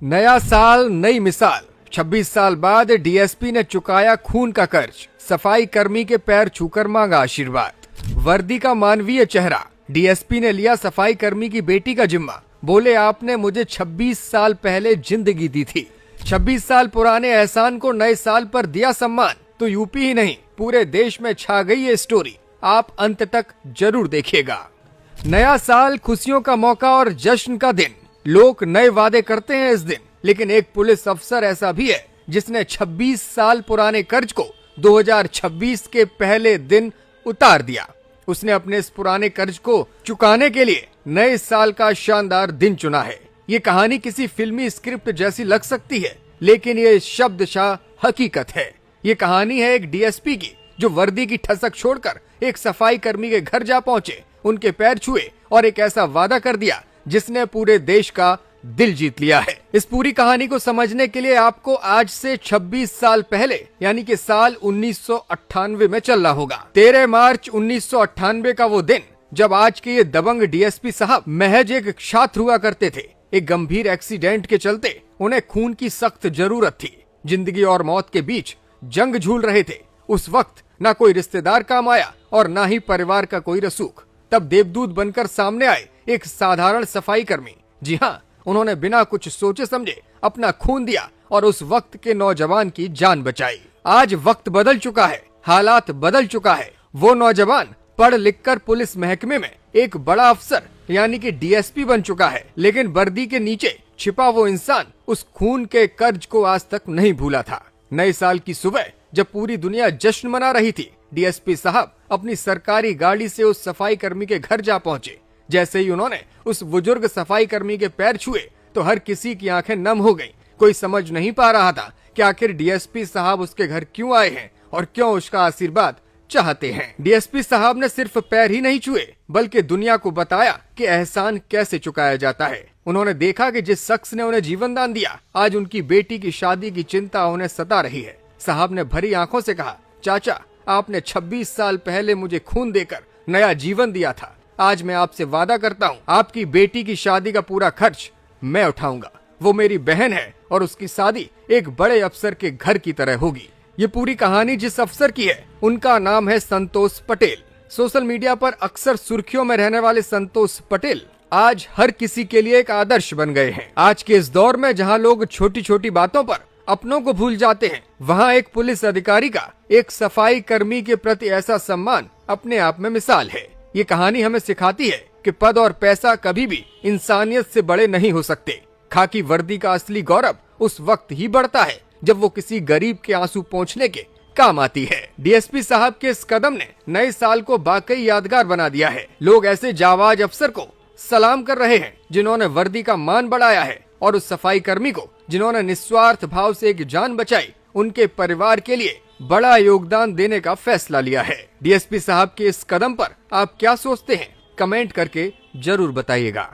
नया साल नई मिसाल। 26 साल बाद डीएसपी ने चुकाया खून का कर्ज, सफाई कर्मी के पैर छूकर मांगा आशीर्वाद। वर्दी का मानवीय चेहरा, डीएसपी ने लिया सफाई कर्मी की बेटी का जिम्मा। बोले, आपने मुझे 26 साल पहले जिंदगी दी थी। 26 साल पुराने एहसान को नए साल पर दिया सम्मान। तो यूपी ही नहीं, पूरे देश में छा गई ये स्टोरी। आप अंत तक जरूर देखिएगा। नया साल, खुशियों का मौका और जश्न का दिन। लोग नए वादे करते हैं इस दिन, लेकिन एक पुलिस अफसर ऐसा भी है जिसने 26 साल पुराने कर्ज को 2026 के पहले दिन उतार दिया। उसने अपने इस पुराने कर्ज को चुकाने के लिए नए साल का शानदार दिन चुना है। ये कहानी किसी फिल्मी स्क्रिप्ट जैसी लग सकती है, लेकिन ये शब्दशः हकीकत है। ये कहानी है एक डीएसपी की, जो वर्दी की ठसक छोड़कर एक सफाई कर्मी के घर जा पहुंचे, उनके पैर छुए और एक ऐसा वादा कर दिया जिसने पूरे देश का दिल जीत लिया है। इस पूरी कहानी को समझने के लिए आपको आज से 26 साल पहले यानी कि साल 1998 में चलना होगा। 13 मार्च 1998 का वो दिन जब आज के ये दबंग डीएसपी साहब महज एक छात्र हुआ करते थे। एक गंभीर एक्सीडेंट के चलते उन्हें खून की सख्त जरूरत थी। जिंदगी और मौत के बीच जंग झूल रहे थे। उस वक्त ना कोई रिश्तेदार काम आया और ना ही परिवार का कोई रसूख। तब देवदूत बनकर सामने आए एक साधारण सफाई कर्मी। जी हाँ, उन्होंने बिना कुछ सोचे समझे अपना खून दिया और उस वक्त के नौजवान की जान बचाई। आज वक्त बदल चुका है, हालात बदल चुका है। वो नौजवान पढ़ लिखकर पुलिस महकमे में एक बड़ा अफसर यानी कि डीएसपी बन चुका है, लेकिन वर्दी के नीचे छिपा वो इंसान उस खून के कर्ज को आज तक नहीं भूला था। नए साल की सुबह जब पूरी दुनिया जश्न मना रही थी, डीएसपी साहब अपनी सरकारी गाड़ी से उस सफाई कर्मी के घर जा पहुंचे। जैसे ही उन्होंने उस बुजुर्ग सफाई कर्मी के पैर छुए तो हर किसी की आंखें नम हो गईं। कोई समझ नहीं पा रहा था कि आखिर डीएसपी साहब उसके घर क्यों आए हैं और क्यों उसका आशीर्वाद चाहते हैं। डीएसपी साहब ने सिर्फ पैर ही नहीं छुए, बल्कि दुनिया को बताया कि एहसान कैसे चुकाया जाता है। उन्होंने देखा कि जिस शख्स ने उन्हें जीवन दान दिया, आज उनकी बेटी की शादी की चिंता उन्हें सता रही है। साहब ने भरी आंखों से कहा, चाचा, आपने 26 साल पहले मुझे खून देकर नया जीवन दिया था। आज मैं आपसे वादा करता हूँ, आपकी बेटी की शादी का पूरा खर्च मैं उठाऊंगा। वो मेरी बहन है और उसकी शादी एक बड़े अफसर के घर की तरह होगी। ये पूरी कहानी जिस अफसर की है, उनका नाम है संतोष पटेल। सोशल मीडिया पर अक्सर सुर्खियों में रहने वाले संतोष पटेल आज हर किसी के लिए एक आदर्श बन गए हैं। आज के इस दौर में जहाँ लोग छोटी छोटी बातों पर अपनों को भूल जाते हैं, वहाँ एक पुलिस अधिकारी का एक सफाई कर्मी के प्रति ऐसा सम्मान अपने आप में मिसाल है। ये कहानी हमें सिखाती है कि पद और पैसा कभी भी इंसानियत से बड़े नहीं हो सकते। खाकी वर्दी का असली गौरव उस वक्त ही बढ़ता है जब वो किसी गरीब के आंसू पोंछने के काम आती है। डीएसपी साहब के इस कदम ने नए साल को वाकई यादगार बना दिया है। लोग ऐसे जाबाज अफसर को सलाम कर रहे हैं जिन्होंने वर्दी का मान बढ़ाया है, और उस सफाई कर्मी को जिन्होंने निस्वार्थ भाव से एक जान बचाई, उनके परिवार के लिए बड़ा योगदान देने का फैसला लिया है। डीएसपी साहब के इस कदम पर आप क्या सोचते हैं? कमेंट करके जरूर बताइएगा।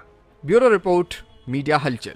ब्यूरो रिपोर्ट, मीडिया हलचल।